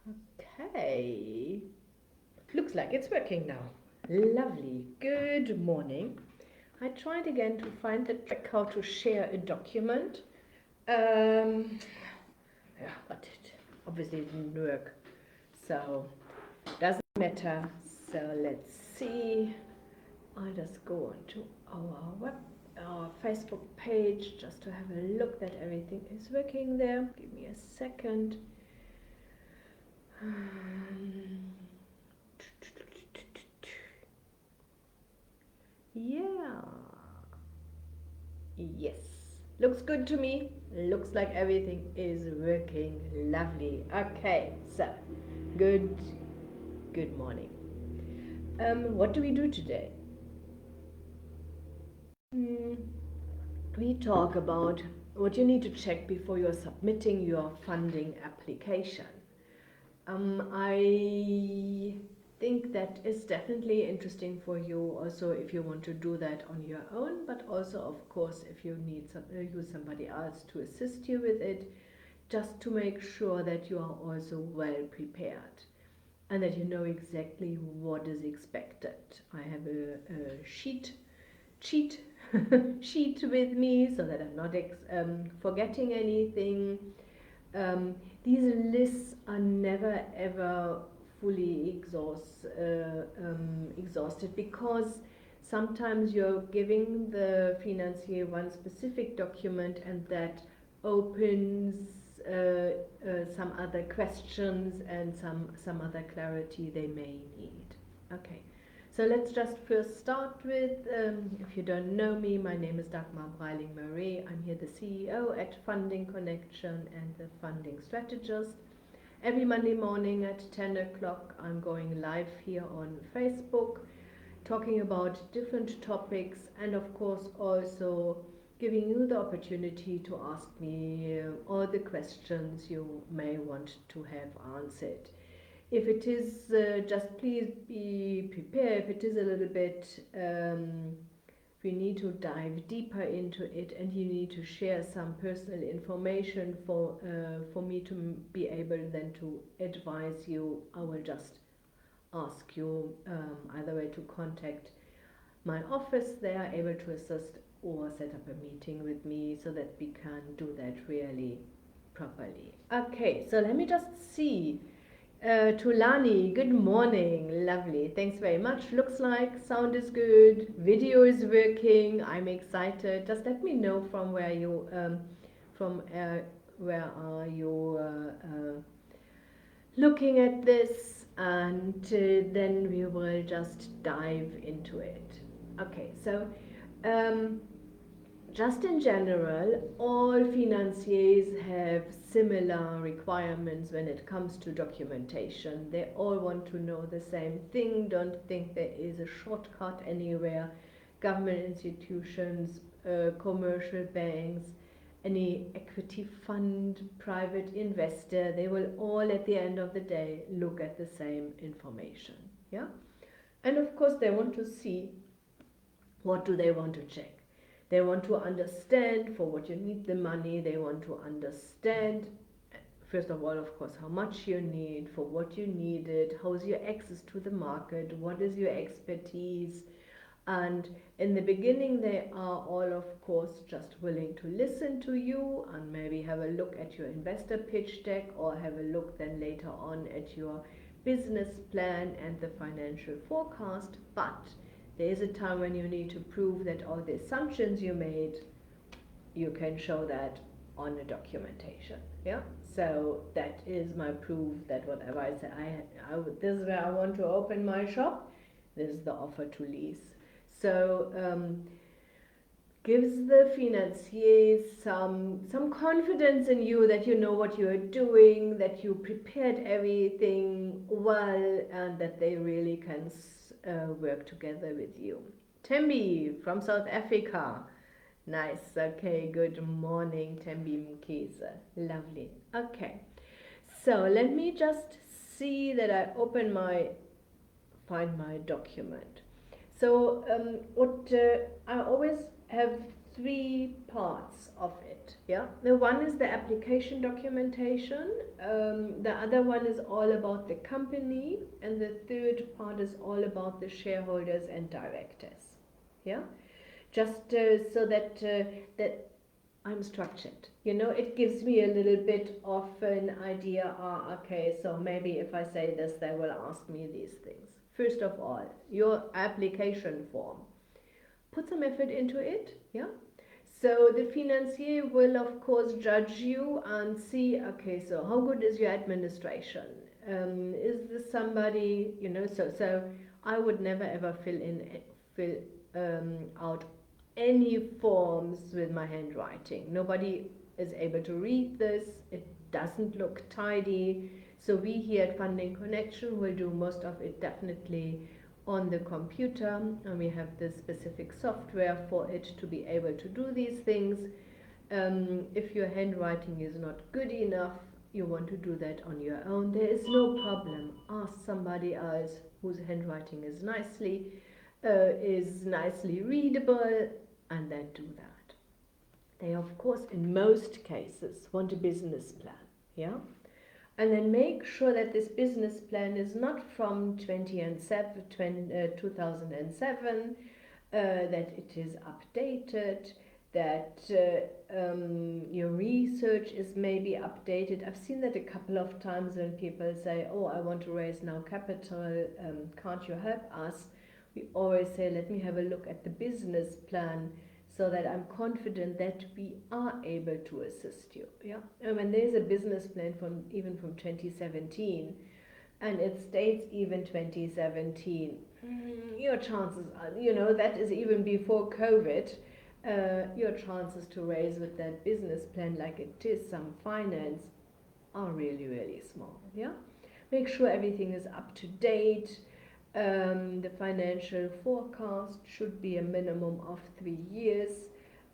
Okay, looks like it's working now. Lovely. Good morning. I tried again to find the trick how to share a document. Um, yeah, but it obviously didn't work. So, doesn't matter. So, let's see. I'll just go on to our Facebook page just to have a look that everything is working there. Give me a second. Yeah. Yes. Looks good to me. Looks like everything is working lovely. Okay, so good good morning. What do we do today? Hmm, we talk about what you need to check before you're submitting your funding application. I think that is definitely interesting for you also if you want to do that on your own, but also, of course, if you need use somebody else to assist you with it, just to make sure that you are also well prepared and that you know exactly what is expected. I have a cheat sheet with me so that I'm not forgetting anything. These lists are never ever fully exhausted because sometimes you're giving the financier one specific document and that opens some other questions and some other clarity they may need. Okay, so let's just first start with, if you don't know me, my name is Dagmar Breiling-Marie. I'm here the CEO at Funding Connection and the Funding Strategist. Every Monday morning at 10 o'clock I'm going live here on Facebook talking about different topics and of course also giving you the opportunity to ask me all the questions you may want to have answered. If it is, just please be prepared. If it is a little bit, we need to dive deeper into it, and you need to share some personal information for me to be able then to advise you. I will just ask you either way to contact my office. They are able to assist or set up a meeting with me so that we can do that really properly. Okay, so let me just see. Tulani, good morning. Lovely. Thanks very much. Looks like sound is good. Video is working. I'm excited. Just let me know from from where are you looking at this, and then we will just dive into it. Okay, so um, just in general, all financiers have similar requirements when it comes to documentation. They all want to know the same thing. Don't think there is a shortcut anywhere. Government institutions, commercial banks, any equity fund, private investor, they will all at the end of the day look at the same information. Yeah? And of course, they want to see what do they want to check. They want to understand for what you need the money. They want to understand, first of all, of course, how much you need, for what you need it, how's your access to the market, what is your expertise. And in the beginning, they are all, of course, just willing to listen to you and maybe have a look at your investor pitch deck or have a look then later on at your business plan and the financial forecast. But there is a time when you need to prove that all the assumptions you made, you can show that on a documentation. Yeah, so that is my proof that whatever I say, this is where I want to open my shop, this is the offer to lease. So gives the financiers some confidence in you that you know what you are doing, that you prepared everything well, and that they really can work together with you. Tembi from South Africa. Nice. Okay, good morning, Tembi Mkhize. Lovely. Okay, so let me just see that I find my document. So what I always have three parts of it. Yeah, the one is the application documentation, the other one is all about the company, and the third part is all about the shareholders and directors. Yeah, just so that I'm structured. You know, it gives me a little bit of an idea. Okay, so maybe if I say this, they will ask me these things. First of all, your application form. Put some effort into it, yeah? So the financier will, of course, judge you and see, okay, so how good is your administration? Is this somebody, you know, so I would never ever fill out any forms with my handwriting. Nobody is able to read this. It doesn't look tidy. So we here at Funding Connection will do most of it definitely on the computer, and we have the specific software for it to be able to do these things. If your handwriting is not good enough, you want to do that on your own, there is no problem. Ask somebody else whose handwriting is nicely readable, and then do that. They, of course, in most cases want a business plan, yeah? And then make sure that this business plan is not from 2007, that it is updated, that your research is maybe updated. I've seen that a couple of times when people say, oh, I want to raise now capital, can't you help us? We always say, let me have a look at the business plan, so that I'm confident that we are able to assist you. Yeah, and when there's a business plan even from 2017, and it states even 2017, your chances are, you know, that is even before COVID. Your chances to raise with that business plan, like it is some finance, are really, really small. Yeah, make sure everything is up to date. The financial forecast should be a minimum of 3 years.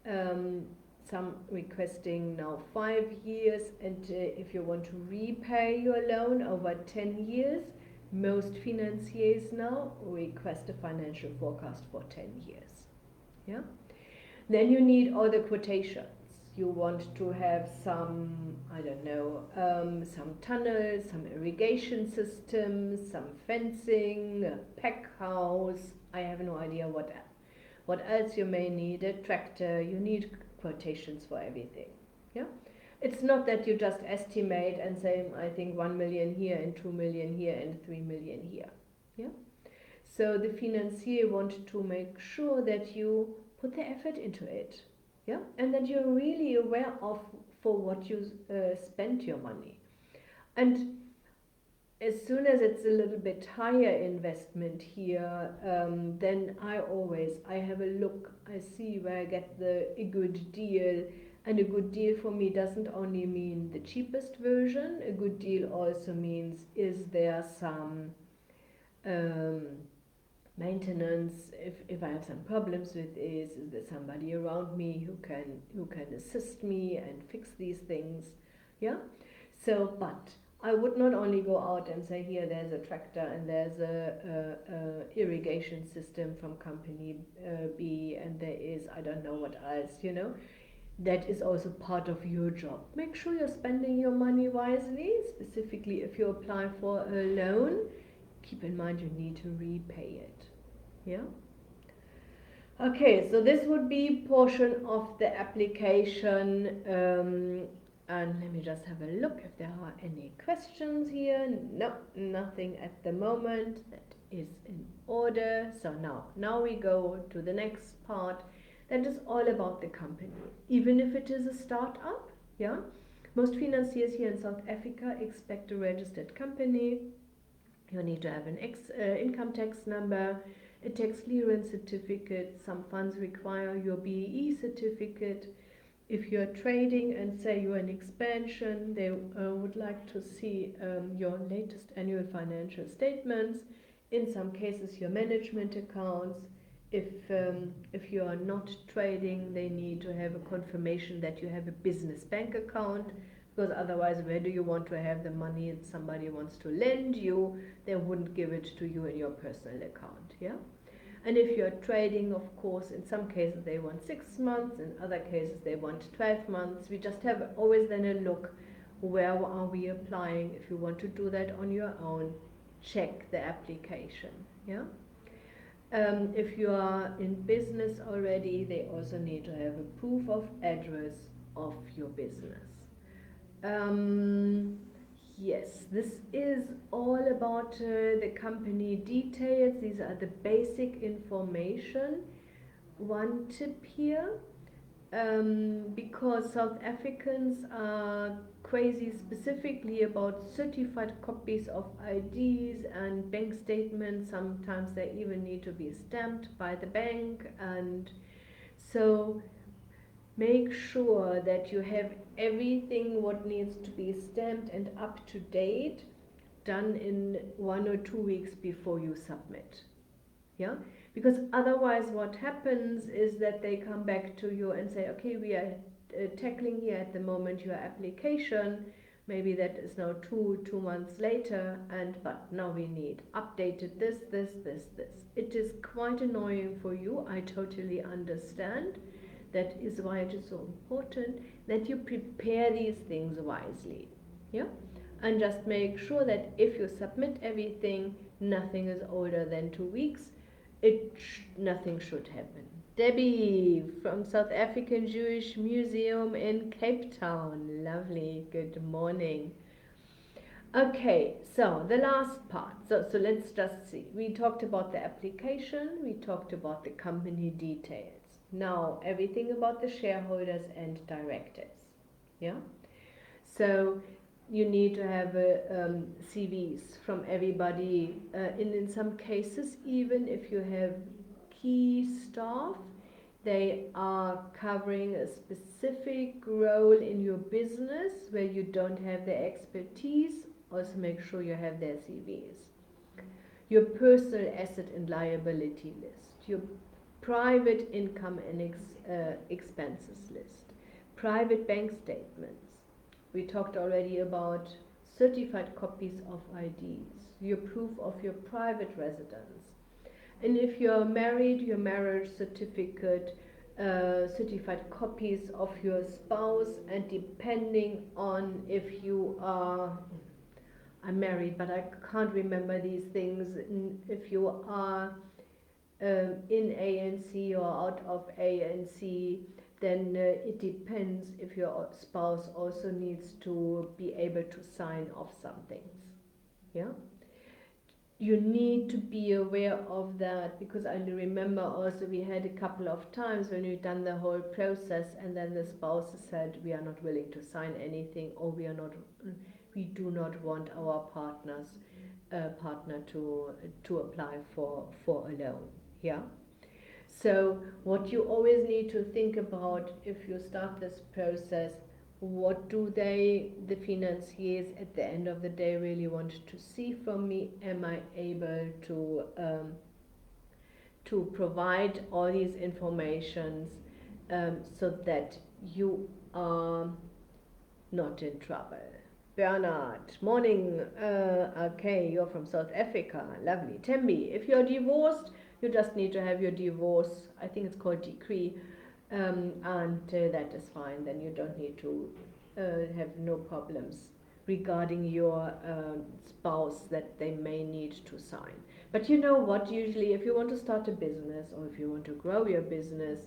Some requesting now 5 years, and if you want to repay your loan over 10 years, most financiers now request a financial forecast for 10 years. Yeah. Then you need all the quotations. You want to have some, I don't know, some tunnels, some irrigation systems, some fencing, a pack house. I have no idea what else you may need. A tractor. You need quotations for everything. Yeah. It's not that you just estimate and say, I think 1 million here and 2 million here and 3 million here. Yeah. So the financier want to make sure that you put the effort into it, yeah, and that you're really aware of for what you spent your money. And as soon as it's a little bit higher investment here, then I have a look, I see where I get a good deal. And a good deal for me doesn't only mean the cheapest version. A good deal also means, is there some maintenance, if I have some problems with is there somebody around me who can assist me and fix these things. Yeah, so but I would not only go out and say, here there's a tractor and there's a irrigation system from company B, and there is I don't know what else, you know. That is also part of your job. Make sure you're spending your money wisely, specifically if you apply for a loan. Keep in mind you need to repay it. Yeah. Okay, so this would be portion of the application, and let me just have a look if there are any questions here. No, nothing at the moment. That is in order. So now we go to the next part. That is all about the company, even if it is a startup. Yeah, most financiers here in South Africa expect a registered company. You need to have an income tax number, a tax clearance certificate. Some funds require your BEE certificate. If you're trading and say you're in expansion, they would like to see your latest annual financial statements. In some cases, your management accounts. If you are not trading, they need to have a confirmation that you have a business bank account, because otherwise, where do you want to have the money if somebody wants to lend you? They wouldn't give it to you in your personal account. Yeah. And if you're trading, of course, in some cases they want 6 months, in other cases they want 12 months. We just have always then a look, where are we applying? If you want to do that on your own, check the application. Yeah. If you are in business already, they also need to have a proof of address of your business. Um, yes, this is all about the company details. These are the basic information. One tip here, because South Africans are crazy specifically about certified copies of IDs and bank statements. Sometimes they even need to be stamped by the bank, and so make sure that you have everything what needs to be stamped and up to date done in 1 or 2 weeks before you submit. Yeah, because otherwise what happens is that they come back to you and say, okay, we are tackling here at the moment your application, maybe that is now 2 months later, and but now we need updated this. It is quite annoying for you, I totally understand. That is why it is so important that you prepare these things wisely. Yeah, and just make sure that if you submit everything, nothing is older than 2 weeks. Nothing should happen. Debbie from South African Jewish Museum in Cape Town. Lovely. Good morning. Okay, so the last part. So let's just see. We talked about the application. We talked about the company details. Now everything about the shareholders and directors. Yeah. So you need to have CVs from everybody. In some cases, even if you have key staff, they are covering a specific role in your business where you don't have the expertise. Also make sure you have their CVs. Your personal asset and liability list, your private income and expenses list, private bank statements. We talked already about certified copies of IDs, your proof of your private residence. And if you're married, your marriage certificate, certified copies of your spouse, and depending on if you are, I'm married, but I can't remember these things, if you are in ANC or out of ANC, then it depends if your spouse also needs to be able to sign off some things. Yeah, you need to be aware of that, because I remember also we had a couple of times when we've done the whole process and then the spouse said we are not willing to sign anything, or we do not want our partner to apply for a loan. Yeah. So what you always need to think about if you start this process, what do the financiers at the end of the day really want to see from me? Am I able to provide all these informations so that you are not in trouble? Bernard, morning. Okay, you're from South Africa. Lovely. Tembi, if you're divorced, you just need to have your divorce, I think it's called decree, and that is fine. Then you don't need to have no problems regarding your spouse that they may need to sign. But you know what, usually if you want to start a business or if you want to grow your business,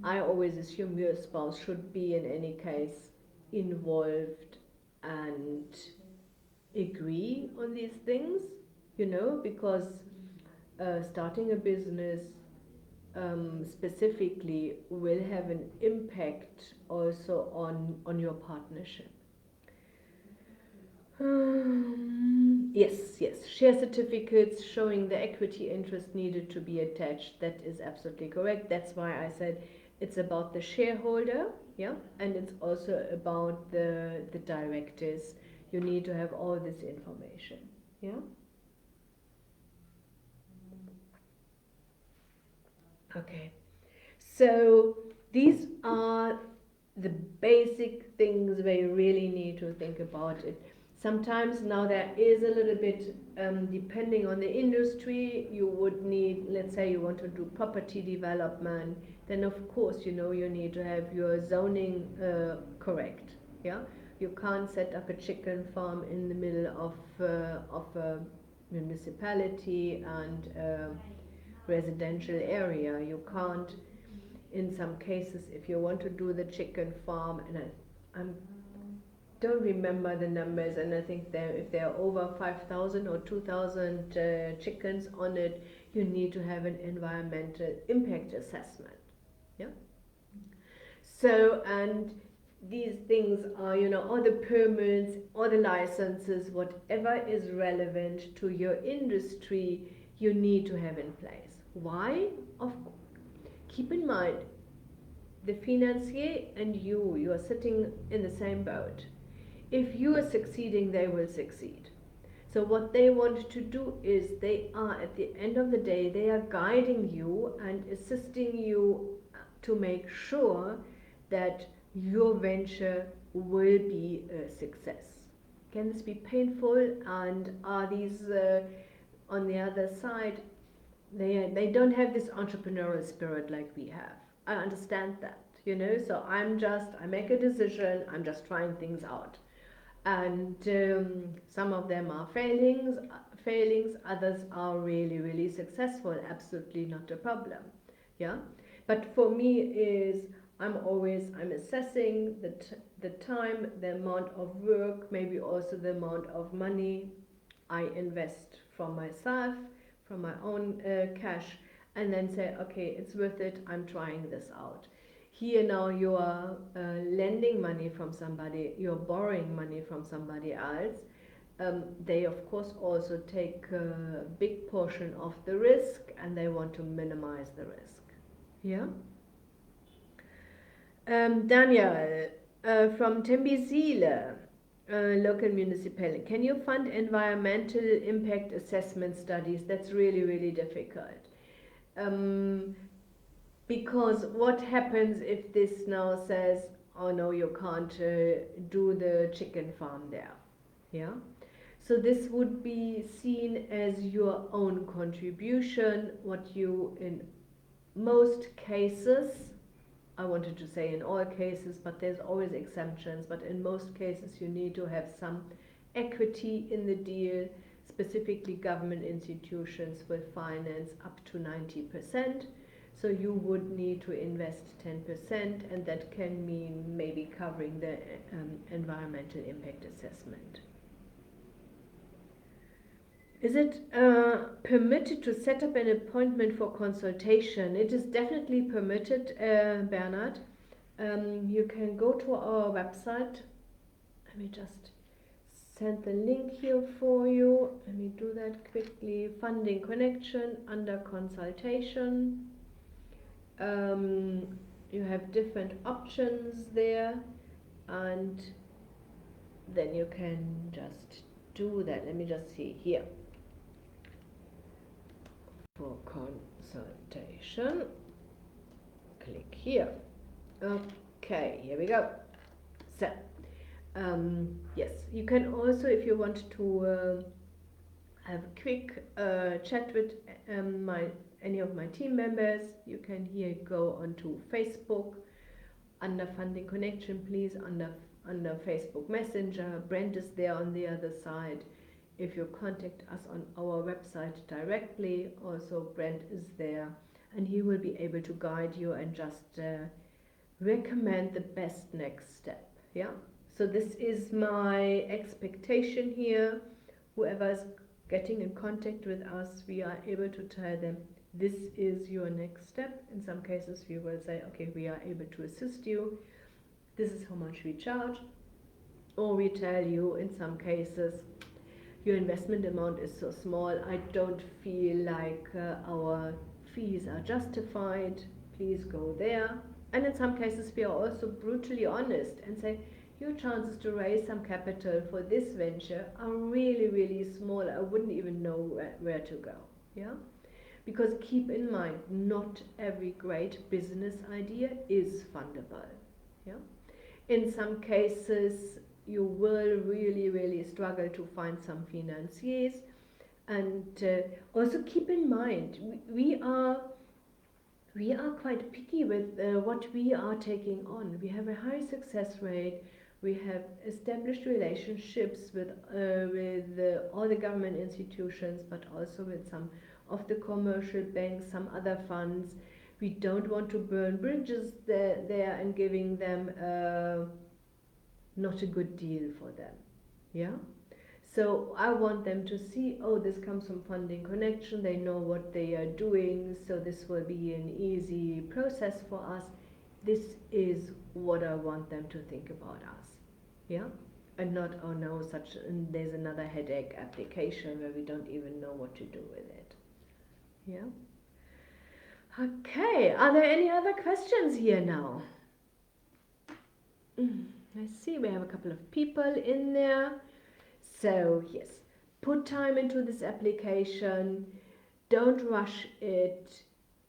I always assume your spouse should be in any case involved and agree on these things, because starting a business specifically will have an impact also on your partnership. Yes, share certificates showing the equity interest needed to be attached. That is absolutely correct. That's why I said it's about the shareholder, yeah, and it's also about the directors. You need to have all this information, yeah. Okay, so these are the basic things where you really need to think about it. Sometimes now there is a little bit, depending on the industry, you would need, let's say you want to do property development, then of course, you know, you need to have your zoning correct. Yeah, you can't set up a chicken farm in the middle of a municipality and residential area. You can't, in some cases, if you want to do the chicken farm, and I'm don't remember the numbers, and I think if there are over 5,000 or 2,000 chickens on it, you need to have an environmental impact assessment. Yeah. So, and these things are, you know, all the permits, all the licenses, whatever is relevant to your industry, you need to have in place. Why? Keep in mind, the financier and you are sitting in the same boat. If you are succeeding, they will succeed. So what they want to do is they are, at the end of the day, they are guiding you and assisting you to make sure that your venture will be a success. Can this be painful? And are these, on the other side, they don't have this entrepreneurial spirit like we have. I understand that, you know, so I make a decision, I'm just trying things out. And some of them are failings, others are really, really successful, absolutely not a problem. Yeah, but for me is I'm assessing the time, the amount of work, maybe also the amount of money I invest from myself, from my own cash, and then say, okay, it's worth it, I'm trying this out. Here now you are lending money from somebody, you're borrowing money from somebody else. They of course also take a big portion of the risk, and they want to minimize the risk. Yeah. Daniel, from Tembizile, local municipality, can you fund environmental impact assessment studies? That's really, really difficult. Because what happens if this now says, oh no, you can't do the chicken farm there? Yeah. So this would be seen as your own contribution, what you, in most cases, I wanted to say in all cases, but there's always exemptions, but in most cases you need to have some equity in the deal. Specifically, government institutions will finance up to 90%. So you would need to invest 10%, and that can mean maybe covering the environmental impact assessment. Is it permitted to set up an appointment for consultation? It is definitely permitted, Bernard. You can go to our website. Let me just send the link here for you. Let me do that quickly. Funding Connection, under consultation. You have different options there, and then you can just do that. Let me just see here. For consultation, click here. Okay, here we go. So, yes, you can also, if you want to have a quick chat with any of my team members, you can here go onto Facebook under Funding Connection, please, under Facebook Messenger. Brent is there on the other side. If you contact us on our website directly, also Brent is there, and he will be able to guide you and just recommend the best next step. Yeah. So this is my expectation here. Whoever is getting in contact with us, we are able to tell them this is your next step. In some cases we will say, okay, we are able to assist you, this is how much we charge, or we tell you in some cases your investment amount is so small, I don't feel like our fees are justified, please go there. And in some cases we are also brutally honest and say, your chances to raise some capital for this venture are really, really small. I wouldn't even know where to go. Yeah? Because keep in mind, not every great business idea is fundable. Yeah? In some cases, you will really struggle to find some financiers. And also keep in mind, we are quite picky with what we are taking on. We have a high success rate. We have established relationships with all the government institutions, but also with some of the commercial banks, some other funds. We don't want to burn bridges there and giving them not a good deal for them. Yeah. So I want them to see, oh, this comes from Funding Connection, they know what they are doing, so this will be an easy process for us. This is what I want them to think about us. Yeah? And not, oh no, there's another headache application where we don't even know what to do with it. Yeah? Okay, are there any other questions here now? I see we have a couple of people in there. So yes, put time into this application, don't rush it.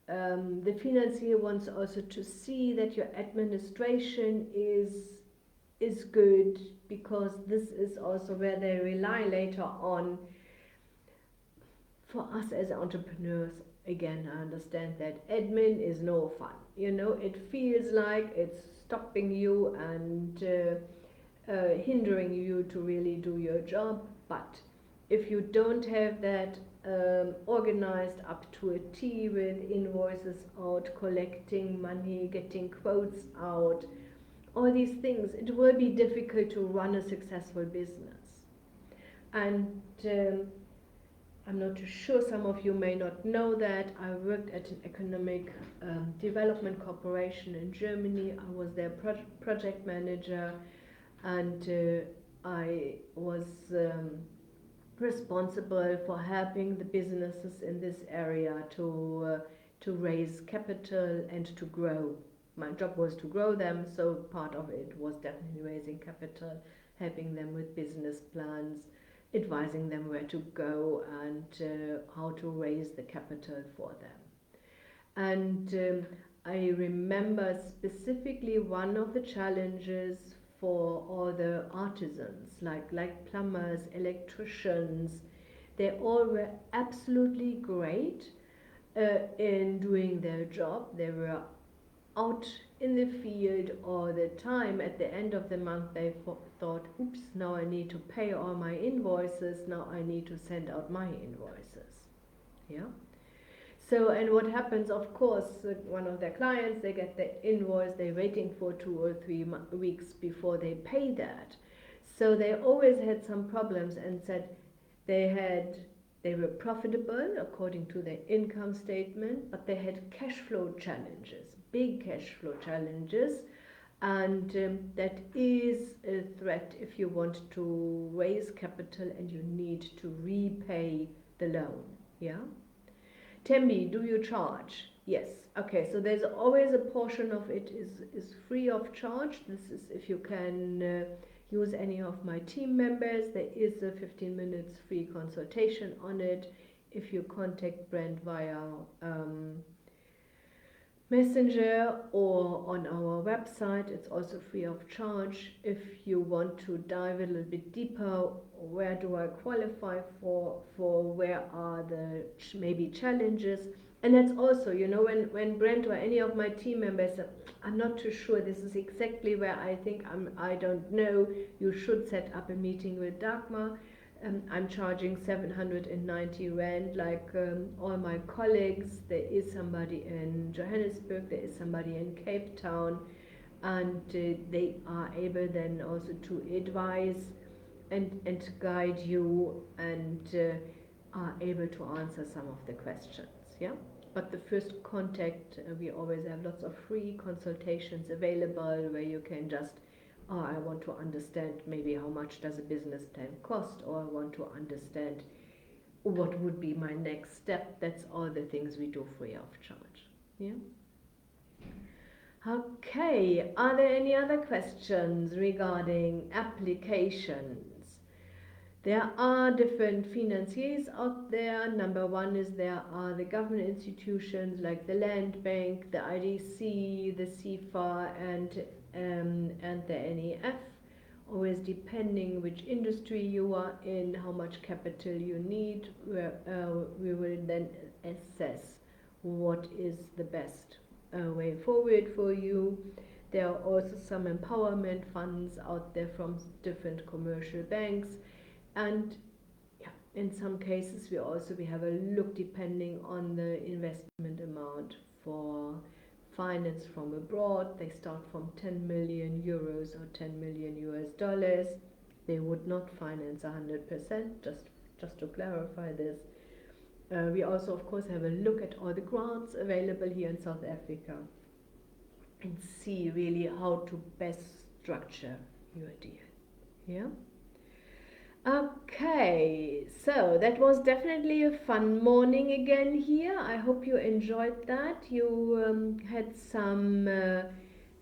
The financier wants also to see that your administration is good, because this is also where they rely later on. For us as entrepreneurs, again, I understand that admin is no fun. You know, it feels like it's stopping you and hindering you to really do your job. But if you don't have that organized up to a T, with invoices out, collecting money, getting quotes out, all these things, it will be difficult to run a successful business. And I'm not too sure, some of you may not know that I worked at an economic development corporation in Germany. I was their project manager, and I was responsible for helping the businesses in this area to raise capital and to grow. My job was to grow them, so part of it was definitely raising capital, helping them with business plans, advising them where to go and how to raise the capital for them. And I remember specifically one of the challenges for all the artisans, like plumbers, electricians. They all were absolutely great in doing their job. They were out in the field all the time. At the end of the month they thought, oops, now I need to pay all my invoices, now I need to send out my invoices. Yeah. So, and what happens, of course, one of their clients, they get the invoice, they're waiting for 2 or 3 weeks before they pay that. So they always had some problems, and said they were profitable according to their income statement, but they had cash flow challenges, big cash flow challenges. And that is a threat if you want to raise capital and you need to repay the loan. Yeah. Tembi, do you charge? Yes. Okay, so there's always a portion of it is free of charge. This is if you can use any of my team members. There is a 15 minutes free consultation on it. If you contact Brent via Messenger or on our website, it's also free of charge. If you want to dive a little bit deeper, where do I qualify for where are the maybe challenges? And that's also, you know, when Brent or any of my team members say, I'm not too sure, this is exactly where I think I don't know, you should set up a meeting with Dagmar. I'm charging 790 Rand, like all my colleagues. There is somebody in Johannesburg, there is somebody in Cape Town, and they are able then also to advise and guide you, and are able to answer some of the questions. Yeah. But the first contact, we always have lots of free consultations available where you can just, I want to understand maybe how much does a business plan cost, or I want to understand what would be my next step. That's all the things we do free of charge. Yeah. Okay, are there any other questions regarding applications? There are different financiers out there. Number one is there are the government institutions like the Land Bank, the IDC, the CFA, and the NEF. always depending which industry you are in, how much capital you need, we will then assess what is the best way forward for you. There are also some empowerment funds out there from different commercial banks, and yeah, in some cases we have a look depending on the investment amount for finance from abroad. They start from 10 million euros or 10 million US dollars. They would not finance 100%, just to clarify this. We also, of course, have a look at all the grants available here in South Africa and see really how to best structure your deal. Yeah? Okay, so that was definitely a fun morning again here. I hope you enjoyed that. You had some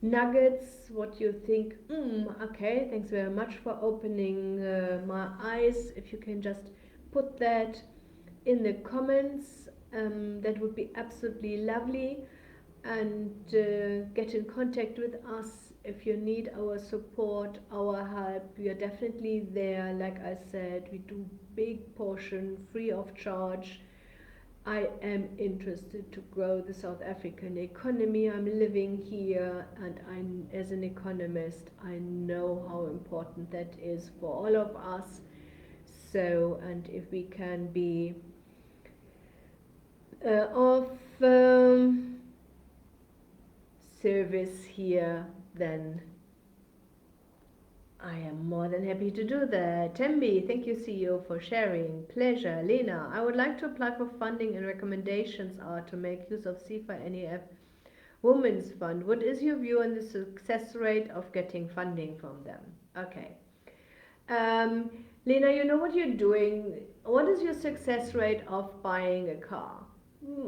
nuggets, what you think. Okay, thanks very much for opening my eyes. If you can just put that in the comments, that would be absolutely lovely. And get in contact with us if you need our support, our help. We are definitely there. Like I said, we do big portion free of charge. I am interested to grow the South African economy. I'm living here, and as an economist, I know how important that is for all of us. So, and if we can be of service here, then I am more than happy to do that. Tembi, thank you, CEO, for sharing. Pleasure. Lena, I would like to apply for funding, and recommendations are to make use of SEFA NEF Women's Fund. What is your view on the success rate of getting funding from them? Okay. Lena, you know what you're doing. What is your success rate of buying a car?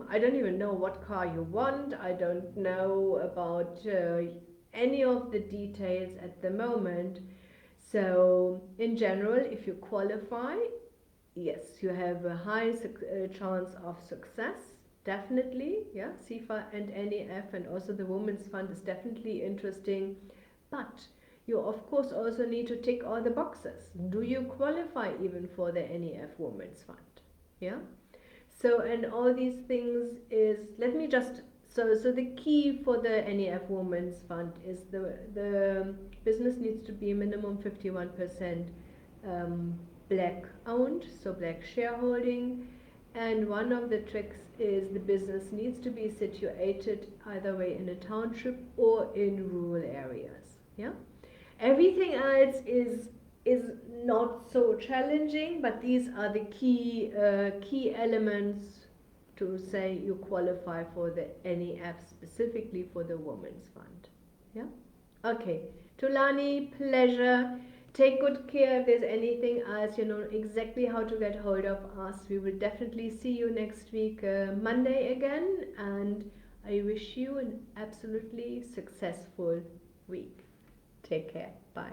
I don't even know what car you want. I don't know about any of the details at the moment. So, in general, if you qualify, yes, you have a high chance of success. Definitely, yeah. SEFA and NEF, and also the Women's Fund is definitely interesting. But you, of course, also need to tick all the boxes. Do you qualify even for the NEF Women's Fund? Yeah. So, and all these things is, let me just, so the key for the NEF Women's Fund is the business needs to be minimum 51% black owned, so black shareholding. And one of the tricks is the business needs to be situated either way in a township or in rural areas. Yeah. Everything else is not so challenging, but these are the key elements to say you qualify for the NEF, specifically for the Women's Fund. Yeah. Okay. Tulani, pleasure. Take good care. If there's anything else, you know exactly how to get hold of us. We will definitely see you next week, Monday again, and I wish you an absolutely successful week. Take care. Bye.